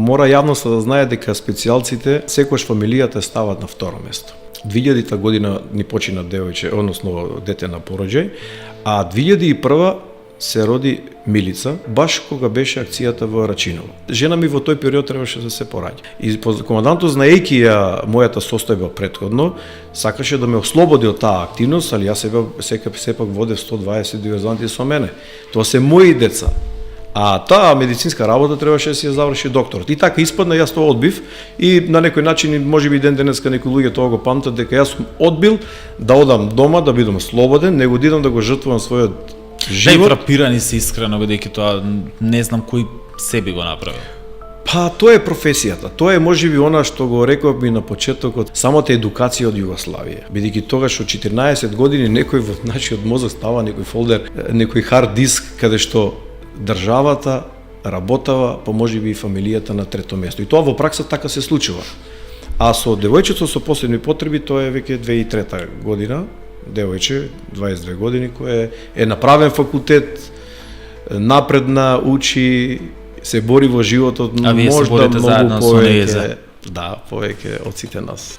мора јавноста да знае дека специјалците секогаш фамилијата стават на второ место. 2000 година ни почина девојче, односно дете на пороđај, а 2001 се роди Милица, баш кога беше акцијата во Рачиново. Жена ми во тој период требаше да се пораѓа. И командантот, знаејќи ја мојата состојба претходно, сакаше да ме ослободи од таа активност, али јас сепак водев 120 диверзанти со мене. Тоа се мои деца. А таа медицинска работа требаше да си ја заврши докторот. И така испадна, јас тоа одбив и на некој начин, можеби ден денеска некои луѓе тоа го памтат, дека јас сум одбил да одам дома, да бидам слободен, него да идам да го жртвувам својот живот. Да, и фрапирани се искрено, бидејќи тоа не знам кој себе го направил. Па, тоа е професијата. Тоа е можеби она што го реков ми на почетокот, самата едукација од Југославија. Бидејќи тогаш од 14 години некој во нашиот мозок става некој фолдер, некој хард диск каде што државата работава, па можеби и фамилијата на трето место. И тоа во пракса така се случува. А со девојчето со посебни потреби, тоа е веќе 2003 година, девојче, 22 години, кој е направен факултет, напредна, учи, се бори во животот, можда многу повеќе, да, повеќе од сите нас.